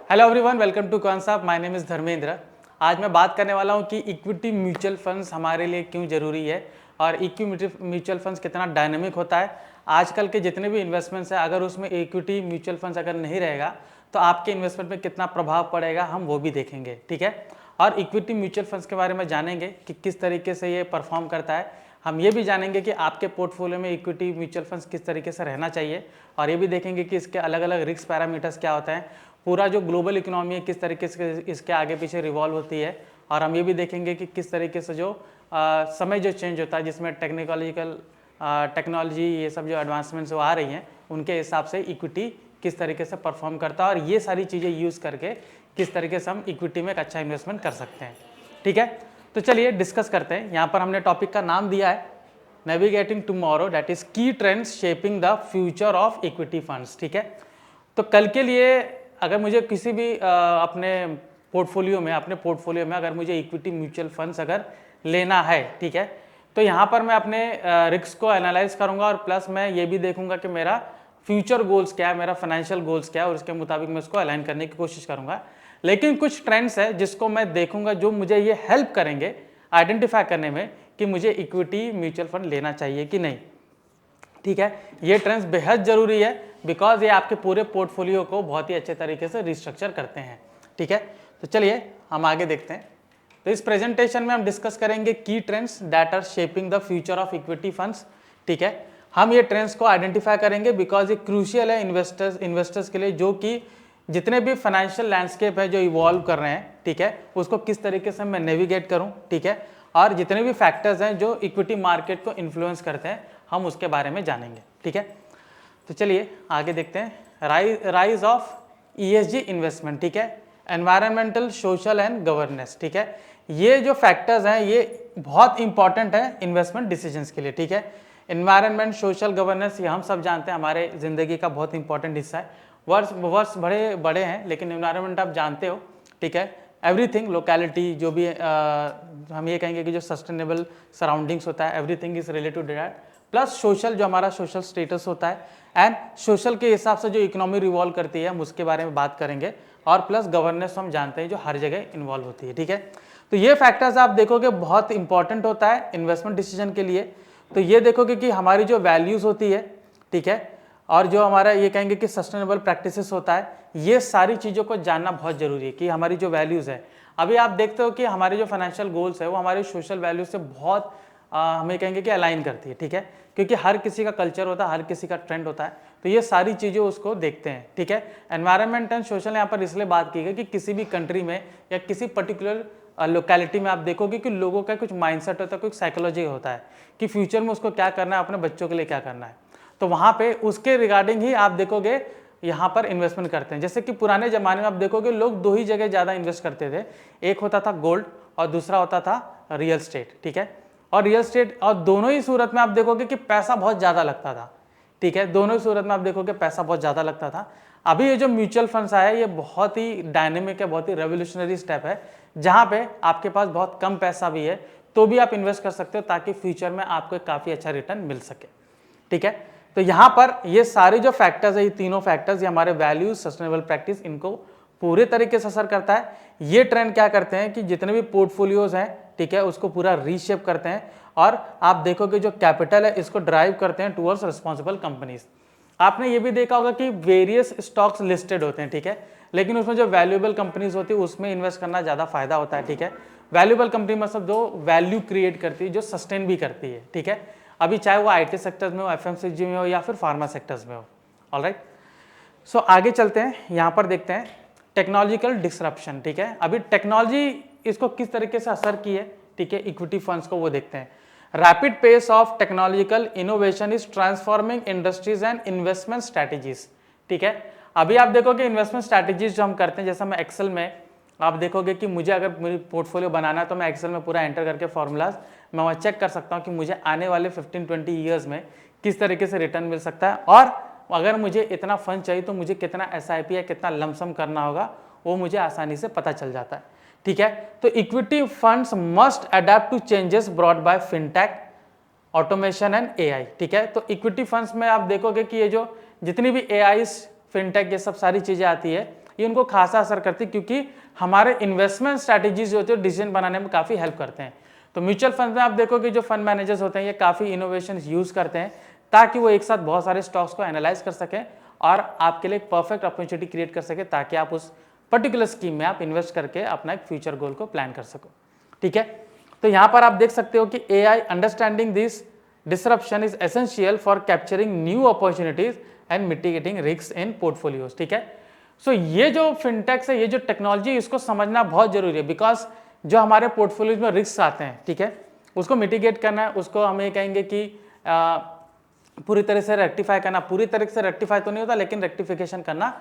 Hello everyone, welcome to concept. My name is Dharmendra. आज मैं बात करने वाला हूं कि इक्विटी म्यूचुअल फंड्स हमारे लिए क्यों ज़रूरी है और इक्विटी म्यूचुअल फंड्स कितना डायनेमिक होता है। आजकल के जितने भी इन्वेस्टमेंट्स हैं, अगर उसमें इक्विटी म्यूचुअल फंड्स अगर नहीं रहेगा तो आपके इन्वेस्टमेंट में कितना प्रभाव पड़ेगा, हम वो भी देखेंगे। ठीक है, और इक्विटी म्यूचुअल फंड्स के बारे में जानेंगे कि किस तरीके से ये परफॉर्म करता है। हम ये भी जानेंगे कि आपके पोर्टफोलियो में इक्विटी म्यूचुअल फंड्स किस तरीके से रहना चाहिए, और ये भी देखेंगे कि इसके अलग अलग रिस्क पैरामीटर्स क्या होते हैं, पूरा जो ग्लोबल इकोनॉमी है किस तरीके से इसके आगे पीछे रिवॉल्व होती है। और हम ये भी देखेंगे कि किस तरीके से जो समय जो चेंज होता है, जिसमें टेक्नोलॉजी ये सब जो एडवांसमेंट्स वो आ रही हैं, उनके हिसाब से इक्विटी किस तरीके से परफॉर्म करता है, और ये सारी चीज़ें यूज़ करके किस तरीके से हम इक्विटी में एक अच्छा इन्वेस्टमेंट कर सकते हैं। ठीक है, तो चलिए डिस्कस करते हैं। यहाँ पर हमने टॉपिक का नाम दिया है नेविगेटिंग टुमारो, दैट इज की trends shaping the future of equity funds. ठीक है, तो कल के लिए अगर मुझे किसी भी अपने पोर्टफोलियो में अगर मुझे इक्विटी म्यूचुअल फंड्स अगर लेना है, ठीक है, तो यहाँ पर मैं अपने रिस्क को एनालाइज करूँगा और प्लस मैं ये भी देखूंगा कि मेरा फ्यूचर गोल्स क्या है, मेरा फाइनेंशियल गोल्स क्या है, और उसके मुताबिक मैं उसको अलाइन करने की कोशिश करूँगा। लेकिन कुछ ट्रेंड्स है जिसको मैं देखूंगा जो मुझे ये हेल्प करेंगे आइडेंटिफाई करने में कि मुझे इक्विटी म्यूचुअल फंड लेना चाहिए कि नहीं। ठीक है, ये ट्रेंड्स बेहद जरूरी है बिकॉज ये आपके पूरे पोर्टफोलियो को बहुत ही अच्छे तरीके से रिस्ट्रक्चर करते हैं। ठीक है, तो चलिए हम आगे देखते हैं। तो इस प्रेजेंटेशन में हम डिस्कस करेंगे की trends that are shaping the future of equity funds. ठीक है, हम ये ट्रेंड्स को आइडेंटिफाई करेंगे बिकॉज ये क्रूशियल है इन्वेस्टर्स के लिए, जो कि जितने भी फाइनेंशियल लैंडस्केप है जो इवॉल्व कर रहे हैं, ठीक है, उसको किस तरीके से मैं नेविगेट करूं। ठीक है, और जितने भी फैक्टर्स हैं जो इक्विटी मार्केट को इन्फ्लुएंस करते हैं, हम उसके बारे में जानेंगे। ठीक है, तो चलिए आगे देखते हैं। Rise of ESG investment. ठीक है, एनवायरमेंटल, सोशल एंड गवर्नेंस। ठीक है, ये जो फैक्टर्स हैं ये बहुत इंपॉर्टेंट है इन्वेस्टमेंट डिसीजंस के लिए। ठीक है, एनवायरमेंट, सोशल, गवर्नेंस, ये हम सब जानते हैं, हमारे ज़िंदगी का बहुत इंपॉर्टेंट हिस्सा है। वर्ड्स बड़े बड़े हैं लेकिन एनवायरमेंट आप जानते हो। ठीक है, एवरीथिंग, लोकेलिटी, जो भी हम ये कहेंगे कि जो सस्टेनेबल सराउंडिंग्स होता है, everything is related to that. Plus social, जो हमारा सोशल स्टेटस होता है, एंड सोशल के हिसाब से जो इकोनॉमी रिवॉल्व करती है, हम उसके बारे में बात करेंगे। और प्लस गवर्नेंस हम जानते हैं जो हर जगह इन्वॉल्व होती है। ठीक है, तो ये फैक्टर्स आप देखोगे बहुत इंपॉर्टेंट होता है इन्वेस्टमेंट डिसीजन के लिए। तो ये देखोगे कि हमारी जो वैल्यूज़ होती है, ठीक है, और जो हमारा ये कहेंगे कि सस्टेनेबल प्रैक्टिसेस होता है, ये सारी चीज़ों को जानना बहुत ज़रूरी है कि हमारी जो वैल्यूज़ है, अभी आप देखते हो कि हमारे जो फाइनेंशियल गोल्स है वो हमारे सोशल वैल्यूज से बहुत हम ये कहेंगे कि अलाइन करती है। ठीक है, क्योंकि हर किसी का कल्चर होता है, हर किसी का ट्रेंड होता है, तो ये सारी चीज़ें उसको देखते हैं। ठीक है, एनवायरनमेंट एंड सोशल यहाँ पर इसलिए बात की गई कि किसी भी कंट्री में या किसी पर्टिकुलर लोकेलिटी में आप देखोगे कि लोगों का कुछ माइंडसेट होता है, कुछ साइकोलॉजी होता है कि फ्यूचर में उसको क्या करना है, अपने बच्चों के लिए क्या करना है। तो वहाँ पे उसके रिगार्डिंग ही आप देखोगे यहाँ पर इन्वेस्टमेंट करते हैं। जैसे कि पुराने ज़माने में आप देखोगे लोग दो ही जगह ज़्यादा इन्वेस्ट करते थे, एक होता था गोल्ड और दूसरा होता था रियल स्टेट। ठीक है, और रियल स्टेट, और दोनों ही सूरत में आप देखोगे कि पैसा बहुत ज़्यादा लगता था। ठीक है, दोनों ही सूरत में आप देखोगे पैसा बहुत ज़्यादा लगता था। अभी ये जो म्यूचुअल फंड्स आया है ये बहुत ही डायनेमिक है, बहुत ही रेवोल्यूशनरी स्टेप है, जहाँ पे आपके पास बहुत कम पैसा भी है तो भी आप इन्वेस्ट कर सकते हो ताकि फ्यूचर में आपको काफ़ी अच्छा रिटर्न मिल सके। ठीक है, तो यहाँ पर ये सारे जो फैक्टर्स है, ये तीनों फैक्टर्स, ये हमारे वैल्यूज, सस्टेनेबल प्रैक्टिस, इनको पूरे तरीके से असर करता है। ये ट्रेंड क्या करते हैं कि जितने भी पोर्टफोलियोज हैं, ठीक है, उसको पूरा रीशेप करते हैं, और आप देखोगे जो कैपिटल है इसको ड्राइव करते हैं टुवर्ड्स रिस्पॉन्सिबल कंपनीज। आपने ये भी देखा होगा कि वेरियस स्टॉक्स लिस्टेड होते हैं, ठीक है, लेकिन उसमें जो वैल्यूएबल कंपनीज होती है उसमें इन्वेस्ट करना ज़्यादा फायदा होता है। ठीक है, वैल्यूएबल कंपनी मतलब जो वैल्यू क्रिएट करती है, जो सस्टेन भी करती है। ठीक है, अभी चाहे वो IT सेक्टर्स में हो, FMCG में हो, या फिर फार्मा सेक्टर्स में हो। ऑलराइट, सो आगे चलते हैं, यहाँ पर देखते हैं टेक्नोलॉजिकल डिसरप्शन। ठीक है, अभी टेक्नोलॉजी इसको किस तरीके से असर की है, ठीक है, इक्विटी फंड्स को, वो देखते हैं। Rapid pace of technological innovation is transforming industries and investment strategies. ठीक है, अभी आप देखोगे इन्वेस्टमेंट स्ट्रैटेजीज जो हम करते हैं, जैसा मैं एक्सेल में आप देखोगे कि मुझे अगर मेरी पोर्टफोलियो बनाना है तो मैं एक्सेल में पूरा एंटर करके फॉर्मूलाज मैं वहाँ चेक कर सकता हूँ कि मुझे आने वाले 15-20 ईयर्स में किस तरीके से रिटर्न मिल सकता है, और अगर मुझे इतना फंड चाहिए तो मुझे कितना SIP या कितना लमसम करना होगा, वो मुझे आसानी से पता चल जाता है। ठीक है, तो equity funds must adapt to changes brought by fintech, automation and AI। ठीक है, तो इक्विटी फंड्स में आप देखोगे कि ये जो जितनी भी AI, फिनटेक, ये सब सारी चीज़ें आती है, ये उनको खासा असर करती है, क्योंकि हमारे इन्वेस्टमेंट स्ट्रैटेजीज जो होते हैं डिसीजन बनाने में काफ़ी हेल्प करते हैं। तो म्यूचुअल फंड में आप देखोगे जो फंड मैनेजर्स होते हैं ये काफ़ी इनोवेशन यूज़ करते हैं ताकि वो एक साथ बहुत सारे स्टॉक्स को एनालाइज कर सकें और आपके लिए एक परफेक्ट अपॉर्चुनिटी क्रिएट कर सके ताकि आप उस पर्टिकुलर स्कीम में आप इन्वेस्ट करके अपना एक फ्यूचर गोल को प्लान कर सको। ठीक है, तो यहाँ पर आप देख सकते हो कि AI understanding this disruption is essential for capturing new opportunities and mitigating risk in portfolios. ठीक है, सो ये जो फिनटेक्स है, ये जो टेक्नोलॉजी, इसको समझना बहुत जरूरी है, बिकॉज जो हमारे पोर्टफोलियोज में रिस्क आते हैं, ठीक है, उसको मिटिगेट करना है, उसको हम ये कहेंगे कि पूरी तरह से रेक्टिफाई करना। पूरी तरह से रेक्टिफाई तो नहीं होता, लेकिन रेक्टिफिकेशन करना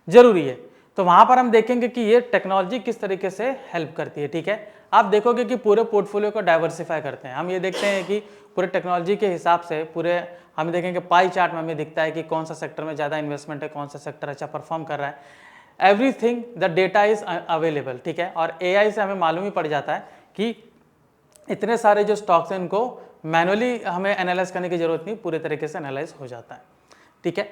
जरूरी है। तो वहां पर हम देखेंगे कि ये टेक्नोलॉजी किस तरीके से हेल्प करती है। ठीक है, आप देखोगे कि पूरे पोर्टफोलियो को डाइवर्सिफाई करते हैं। हम ये देखते हैं कि पूरे टेक्नोलॉजी के हिसाब से पूरे हम देखेंगे पाई चार्ट में हमें दिखता है कि कौन सा सेक्टर में ज़्यादा इन्वेस्टमेंट है, कौन सा सेक्टर अच्छा परफॉर्म कर रहा है। Everything the data is available. ठीक है, और AI से हमें मालूम ही पड़ जाता है कि इतने सारे जो स्टॉक्स हैं उनको मैनुअली हमें एनालाइज करने की जरूरत नहीं, पूरे तरीके से एनालाइज हो जाता है। ठीक है,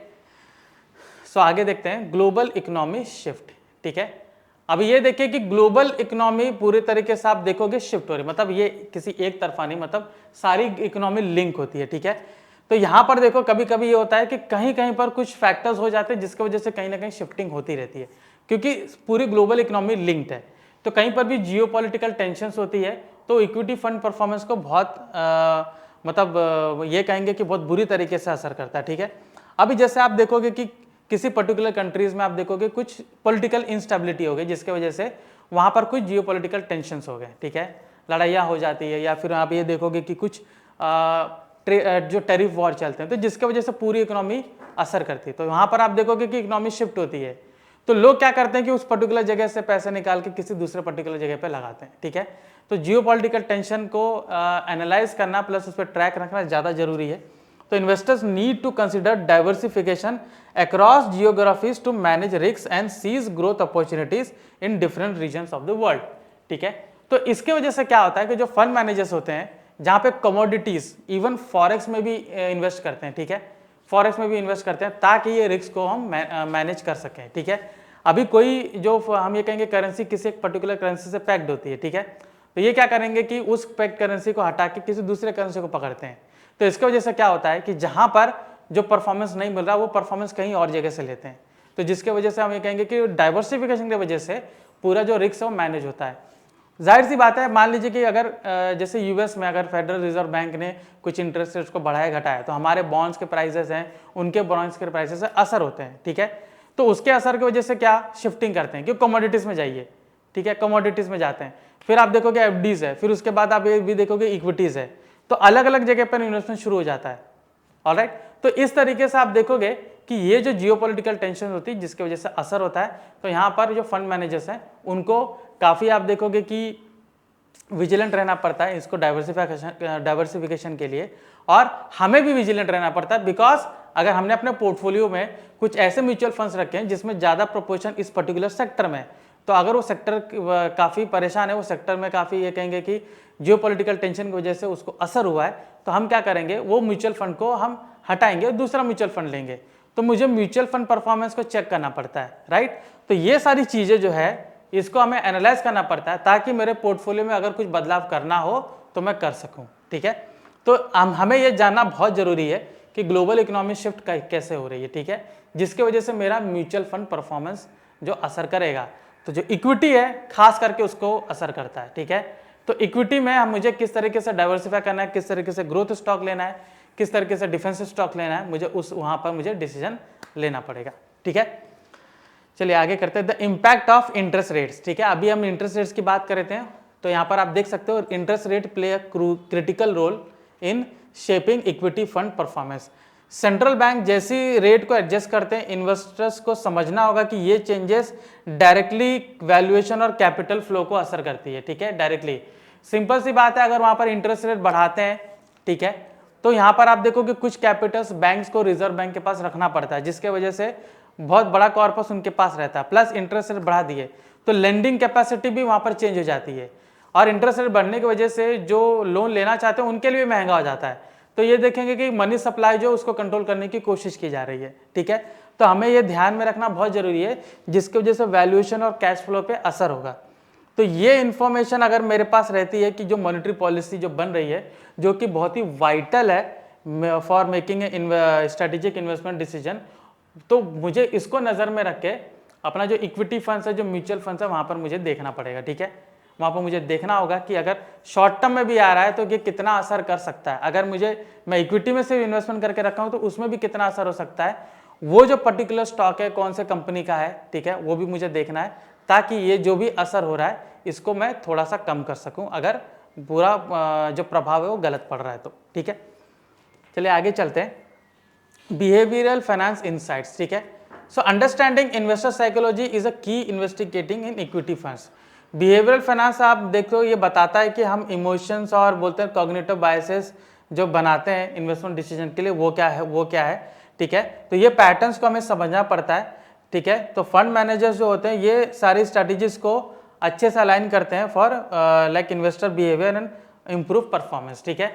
सो आगे देखते हैं ग्लोबल इकोनॉमी शिफ्ट। ठीक है, अब ये देखिए कि ग्लोबल इकोनॉमी पूरी तरीके से आप देखोगे शिफ्ट हो रही है, मतलब ये किसी एक तरफा नहीं, मतलब सारी इकोनॉमी लिंक होती है। ठीक है, तो यहाँ पर देखो कभी कभी ये होता है कि कहीं कहीं पर कुछ फैक्टर्स हो जाते हैं जिसकी वजह से कहीं ना कहीं शिफ्टिंग होती रहती है, क्योंकि पूरी ग्लोबल इकोनॉमी लिंक्ड है। तो कहीं पर भी जियोपॉलिटिकल टेंशंस होती है तो इक्विटी फंड परफॉर्मेंस को बहुत मतलब ये कहेंगे कि बहुत बुरी तरीके से असर करता है। ठीक है, अभी जैसे आप देखोगे कि किसी पर्टिकुलर कंट्रीज में आप देखोगे कुछ पॉलिटिकल इंस्टेबिलिटी हो गई जिसके वजह से वहाँ पर कुछ जियोपॉलिटिकल टेंशंस हो गए। ठीक है, लड़ाइयाँ हो जाती है, या फिर आप ये देखोगे कि कुछ जो टैरिफ वॉर चलते हैं तो जिसके वजह से पूरी इकोनॉमी असर करती है। तो वहाँ पर आप देखोगे कि इकोनॉमी शिफ्ट होती है, तो लोग क्या करते हैं कि उस पर्टिकुलर जगह से पैसे निकाल के किसी दूसरे पर्टिकुलर जगह पे लगाते हैं। ठीक है, तो जियोपॉलिटिकल टेंशन को एनालाइज करना प्लस उस पर ट्रैक रखना ज़्यादा जरूरी है। तो investors need to consider diversification across geographies to manage risk and seize growth opportunities in different regions of the world. ठीक है, तो इसके वजह से क्या होता है कि जो फंड मैनेजर्स होते हैं जहाँ पे कमोडिटीज इवन फॉरेक्स में भी इन्वेस्ट करते हैं। ठीक है, फॉरेक्स में भी इन्वेस्ट करते हैं ताकि ये रिस्क को हम मैनेज कर सकें। ठीक है, अभी कोई जो हम ये कहेंगे करेंसी किसी एक पर्टिकुलर करेंसी से पैक्ड होती है। ठीक है, तो ये क्या करेंगे कि उस पैक्ड करेंसी को हटा के किसी दूसरे करेंसी को पकड़ते हैं। तो इसकी वजह से क्या होता है कि जहाँ पर जो परफॉर्मेंस नहीं मिल रहा वो परफॉर्मेंस कहीं और जगह से लेते हैं, तो जिसके वजह से हम ये कहेंगे कि डाइवर्सिफिकेशन की वजह से पूरा जो रिस्क है वो मैनेज होता है। जाहिर सी बात है, मान लीजिए कि अगर जैसे यूएस में अगर फेडरल रिजर्व बैंक ने कुछ इंटरेस्ट रेट्स को बढ़ाया घटाया तो हमारे बॉन्ड्स के प्राइसेस हैं उनके बॉन्ड्स के प्राइसेस से असर होते हैं। ठीक है, तो उसके असर की वजह से क्या शिफ्टिंग करते हैं कि कमोडिटीज में जाइए। ठीक है, कमोडिटीज में जाते हैं, फिर आप देखोगे एफडीज है, फिर उसके बाद आप ये भी देखोगे इक्विटीज है, तो अलग अलग जगह पर इन्वेस्टमेंट शुरू हो जाता है। ऑलराइट, तो इस तरीके से आप देखोगे कि ये जो जियोपॉलिटिकल टेंशन होती है जिसकी वजह से असर होता है, तो यहाँ पर जो फंड मैनेजर्स हैं उनको काफ़ी आप देखोगे कि विजिलेंट रहना पड़ता है इसको डाइवर्सिफिकेशन के लिए, और हमें भी विजिलेंट रहना पड़ता है बिकॉज अगर हमने अपने पोर्टफोलियो में कुछ ऐसे म्यूचुअल फंड्स रखे हैं जिसमें ज़्यादा प्रोपोर्शन इस पर्टिकुलर सेक्टर में, तो अगर वो सेक्टर काफ़ी परेशान है, वो सेक्टर में काफ़ी ये कहेंगे कि जियोपॉलिटिकल टेंशन की वजह से उसको असर हुआ है, तो हम क्या करेंगे वो म्यूचुअल फंड को हम हटाएंगे और दूसरा म्यूचुअल फंड लेंगे। तो मुझे म्यूचुअल फंड परफॉर्मेंस को चेक करना पड़ता है, राइट। तो ये सारी चीज़ें जो है इसको हमें एनालाइज करना पड़ता है ताकि मेरे पोर्टफोलियो में अगर कुछ बदलाव करना हो तो मैं कर सकूं। ठीक है, तो हमें ये जानना बहुत ज़रूरी है कि ग्लोबल इकोनॉमी शिफ्ट कैसे हो रही है। ठीक है, जिसकी वजह से मेरा म्यूचुअल फंड परफॉर्मेंस जो असर करेगा, तो जो इक्विटी है खास करके उसको असर करता है। ठीक है, तो इक्विटी में मुझे किस तरीके से डाइवर्सिफाई करना है, किस तरीके से ग्रोथ स्टॉक लेना है, किस तरीके से डिफेंसिव स्टॉक लेना है, मुझे वहाँ पर मुझे डिसीजन लेना पड़ेगा। ठीक है, चलिए आगे करते हैं the impact of interest rates. ठीक है, अभी हम इंटरेस्ट रेट्स की बात कर रहे थे, तो यहाँ पर आप देख सकते हो interest rate play a critical role in shaping equity fund performance. Central bank जैसी रेट को एडजस्ट करते हैं, इन्वेस्टर्स को समझना होगा कि ये चेंजेस डायरेक्टली वैल्यूएशन और कैपिटल फ्लो को असर करती है। ठीक है, डायरेक्टली सिंपल सी बात है, अगर वहाँ पर इंटरेस्ट रेट बढ़ाते हैं, ठीक है, तो यहाँ पर आप देखोगे कुछ कैपिटल्स बैंक्स को रिजर्व बैंक के पास रखना पड़ता है, जिसके वजह से बहुत बड़ा कॉर्पस उनके पास रहता है, प्लस इंटरेस्ट रेट बढ़ा दिए तो लेंडिंग कैपेसिटी भी वहाँ पर चेंज हो जाती है, और इंटरेस्ट रेट बढ़ने की वजह से जो लोन लेना चाहते हैं उनके लिए महंगा हो जाता है। तो ये देखेंगे कि मनी सप्लाई जो उसको कंट्रोल करने की कोशिश की जा रही है। ठीक है, तो हमें ये ध्यान में रखना बहुत ज़रूरी है, जिसकी वजह से वैल्यूएशन और कैश फ्लो पे असर होगा। तो ये इन्फॉर्मेशन अगर मेरे पास रहती है कि जो मॉनेटरी पॉलिसी जो बन रही है, जो कि बहुत ही वाइटल है for making a strategic investment decision, तो मुझे इसको नज़र में रख के अपना जो इक्विटी फंड्स है, जो म्यूचुअल फंड्स है, वहाँ पर मुझे देखना पड़ेगा। ठीक है, वहाँ पर मुझे देखना होगा कि अगर शॉर्ट टर्म में भी आ रहा है तो ये कितना असर कर सकता है। अगर मैं इक्विटी में से इन्वेस्टमेंट करके रखा हूँ तो उसमें भी कितना असर हो सकता है, वो जो पर्टिकुलर स्टॉक है कौन से कंपनी का है, ठीक है, वो भी मुझे देखना है, ताकि ये जो भी असर हो रहा है इसको मैं थोड़ा सा कम कर सकूं, अगर पूरा जो प्रभाव है वो गलत पड़ रहा है तो। ठीक है, चलिए आगे चलते हैं। Behavioural finance insights. ठीक है, so understanding investor psychology is a key investigating in equity funds. Behavioural finance आप देखो, ये बताता है कि हम इमोशंस और बोलते हैं कॉग्निटिव बायसेस जो बनाते हैं इन्वेस्टमेंट डिसीजन के लिए, वो क्या है। ठीक है, तो ये पैटर्न्स को हमें समझना पड़ता है। ठीक है, तो फंड मैनेजर्स जो होते हैं ये सारी स्ट्रेटजीज को अच्छे से अलाइन करते हैं for like investor behaviour and improve performance. ठीक है,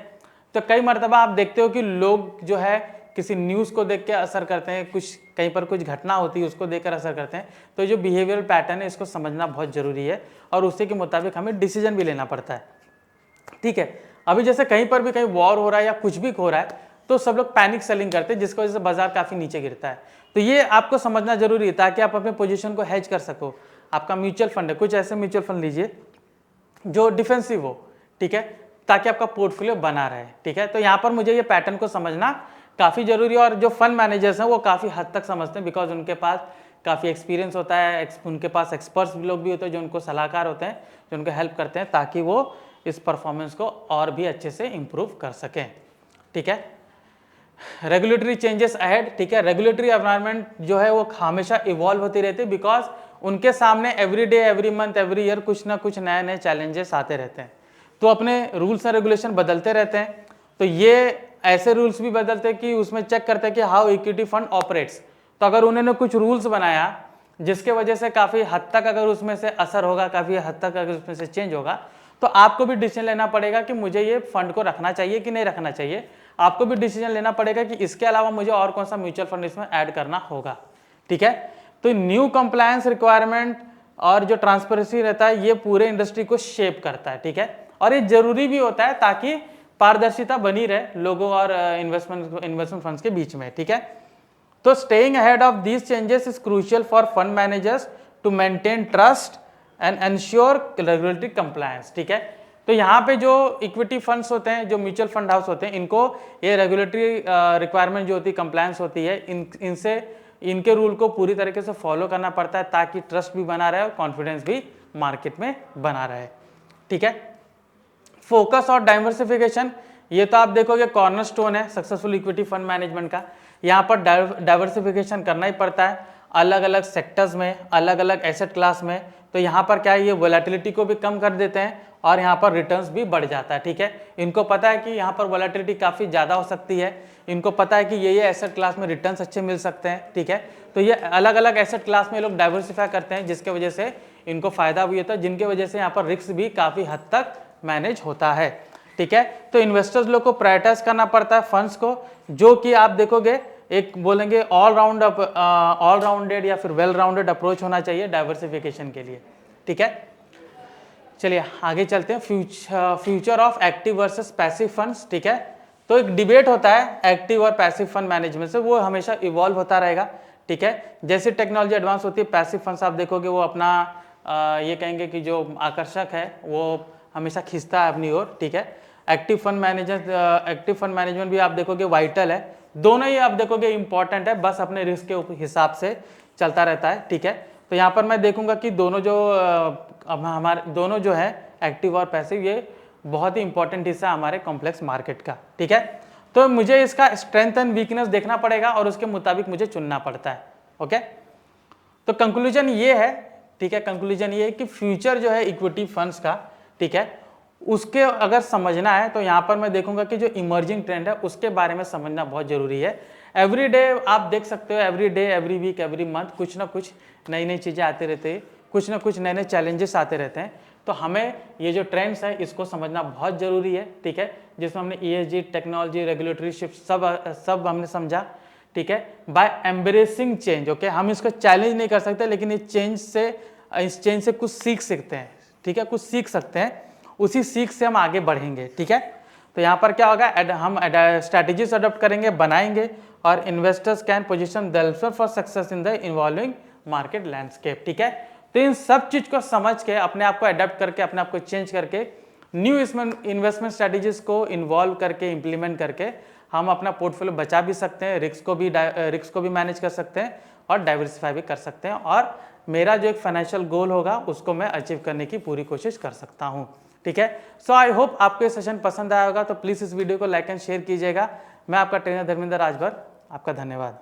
तो कई मरतबा आप देखते हो कि लोग जो है किसी न्यूज़ को देख के असर करते हैं, कुछ कहीं पर कुछ घटना होती है उसको देखकर असर करते हैं। तो जो बिहेवियरल पैटर्न है इसको समझना बहुत ज़रूरी है और उसी के मुताबिक हमें डिसीजन भी लेना पड़ता है। ठीक है, अभी जैसे कहीं पर भी कहीं वॉर हो रहा है या कुछ भी हो रहा है तो सब लोग पैनिक सेलिंग करते हैं, जिसकी वजह से बाजार काफ़ी नीचे गिरता है। तो ये आपको समझना जरूरी है ताकि आप अपने पोजीशन को हेज कर सको। आपका म्यूचुअल फंड है, कुछ ऐसे म्यूचुअल फंड लीजिए जो डिफेंसिव हो, ठीक है, ताकि आपका पोर्टफोलियो बना रहे। ठीक है, तो यहाँ पर मुझे ये पैटर्न को समझना काफ़ी जरूरी है और जो फंड मैनेजर्स हैं वो काफ़ी हद तक समझते हैं, बिकॉज उनके पास काफ़ी एक्सपीरियंस होता है, उनके पास एक्सपर्ट्स लोग भी होते हैं जो उनको सलाहकार होते हैं, जो उनको हेल्प करते हैं ताकि वो इस परफॉर्मेंस को और भी अच्छे से इम्प्रूव कर सकें। ठीक है, रेगुलेटरी चेंजेस अहेड। ठीक है, रेगुलेटरी एनवायरनमेंट जो है वो हमेशा इवॉल्व होती रहती है, बिकॉज उनके सामने every day, every month, every year कुछ ना कुछ नए नए चैलेंजेस आते रहते हैं। तो अपने रूल्स एंड रेगुलेशन बदलते रहते हैं। तो ये ऐसे रूल्स भी बदलते हैं कि उसमें चेक करते हैं कि हाउ इक्विटी फंड ऑपरेट्स। तो अगर उन्होंने कुछ रूल्स बनाया जिसके वजह से काफ़ी हद तक अगर उसमें से असर होगा, काफ़ी हद तक अगर उसमें से चेंज होगा, तो आपको भी डिसीजन लेना पड़ेगा कि मुझे ये फंड को रखना चाहिए कि नहीं रखना चाहिए। आपको भी डिसीजन लेना पड़ेगा कि इसके अलावा मुझे और कौन सा म्यूचुअल फंड इसमें ऐड करना होगा। ठीक है, तो न्यू कंप्लायंस रिक्वायरमेंट और जो ट्रांसपेरेंसी रहता है ये पूरे इंडस्ट्री को शेप करता है। ठीक है, और ये जरूरी भी होता है ताकि पारदर्शिता बनी रहे लोगों और इन्वेस्टमेंट फंड्स के बीच में। ठीक है, तो staying ahead of these changes is crucial for fund managers to maintain trust and ensure regulatory compliance. ठीक है, तो यहाँ पे जो इक्विटी फंड्स होते हैं, जो म्यूचुअल फंड हाउस होते हैं, इनको ये रेगुलेटरी रिक्वायरमेंट जो होती है, कंप्लायंस होती है, इनसे इनके रूल को पूरी तरीके से फॉलो करना पड़ता है ताकि ट्रस्ट भी बना रहे और कॉन्फिडेंस भी मार्केट में बना रहे। ठीक है, फोकस और डाइवर्सिफिकेशन, ये तो आप देखोगे कॉर्नरस्टोन है सक्सेसफुल इक्विटी फंड मैनेजमेंट का। यहाँ पर डाइवर्सिफिकेशन करना ही पड़ता है अलग अलग सेक्टर्स में, अलग अलग एसेट क्लास में। तो यहाँ पर क्या है, ये वोलेटिलिटी को भी कम कर देते हैं और यहाँ पर रिटर्न्स भी बढ़ जाता है। ठीक है, इनको पता है कि यहाँ पर वोलेटिलिटी काफ़ी ज़्यादा हो सकती है, इनको पता है कि ये एसेट क्लास में रिटर्न्स अच्छे मिल सकते हैं। ठीक है, तो ये अलग अलग एसेट क्लास में लोग डाइवर्सिफाई करते हैं, जिसके वजह से इनको फायदा भी होता है, जिनके वजह से यहाँ पर रिस्क भी काफ़ी हद तक मैनेज होता है। ठीक है, तो इन्वेस्टर्स लोग को प्रायोरिटाइज करना पड़ता है फंड्स को, जो कि आप देखोगे एक बोलेंगे ऑल राउंडेड या फिर वेल राउंडेड अप्रोच होना चाहिए डाइवर्सिफिकेशन के लिए। ठीक है, चलिए आगे चलते हैं। Future of active versus passive funds. ठीक है, तो एक डिबेट होता है एक्टिव और पैसिव फंड मैनेजमेंट से, वो हमेशा इवॉल्व होता रहेगा। ठीक है, जैसे टेक्नोलॉजी एडवांस होती है, पैसिव फंड्स आप देखोगे वो अपना ये कहेंगे कि जो आकर्षक है वो हमेशा खींचता है अपनी ओर। ठीक है, एक्टिव फंड मैनेजमेंट भी आप देखोगे वाइटल है, दोनों ही आप देखोगे इंपॉर्टेंट है, बस अपने रिस्क के हिसाब से चलता रहता है। ठीक है, तो यहाँ पर मैं देखूंगा कि दोनों जो है एक्टिव और पैसिव, ये बहुत ही इंपॉर्टेंट हिस्सा हमारे कॉम्प्लेक्स मार्केट का। ठीक है, तो मुझे इसका स्ट्रेंथ एंड वीकनेस देखना पड़ेगा और उसके मुताबिक मुझे चुनना पड़ता है। ओके, तो कंक्लूजन ये है, ठीक है, कंक्लूजन ये है कि फ्यूचर जो है इक्विटी फंड्स का, ठीक है, उसके अगर समझना है तो यहाँ पर मैं देखूंगा कि जो इमर्जिंग ट्रेंड है उसके बारे में समझना बहुत जरूरी है। एवरी डे आप देख सकते हो, every day, every week, every month कुछ ना कुछ नई नई चीज़ें आती रहती है, कुछ ना कुछ नए नए चैलेंजेस आते रहते हैं। तो हमें ये जो ट्रेंड्स है इसको समझना बहुत ज़रूरी है। ठीक है, जिसमें हमने ESG, टेक्नोलॉजी, रेगुलेटरी शिफ्ट सब हमने समझा। ठीक है, बाय एम्ब्रेसिंग चेंज। ओके, हम इसको चैलेंज नहीं कर सकते, लेकिन इस चेंज से कुछ सीख सकते हैं, ठीक है, कुछ सीख सकते हैं, उसी सीख से हम आगे बढ़ेंगे, ठीक है। तो यहाँ पर क्या होगा, हम स्ट्रैटेजीज अडॉप्ट करेंगे, बनाएंगे, और investors can position themselves for success in the involving market landscape, ठीक है। तो इन सब चीज को समझ के, अपने आप को अडेप्ट करके, अपने आप को चेंज करके, न्यू इन्वेस्टमेंट स्ट्रैटेजीज को इन्वॉल्व करके, इंप्लीमेंट करके हम अपना पोर्टफोलियो बचा भी सकते हैं, रिस्क को भी मैनेज कर सकते हैं, और डाइवर्सिफाई भी कर सकते हैं, और मेरा जो एक फाइनेंशियल गोल होगा उसको मैं अचीव करने की पूरी कोशिश कर सकता हूँ, ठीक है। सो आई होप आपको ये सेशन पसंद आया होगा, तो प्लीज़ इस वीडियो को लाइक एंड शेयर कीजिएगा। मैं आपका ट्रेनर धर्मेंद्र राजभर, आपका धन्यवाद।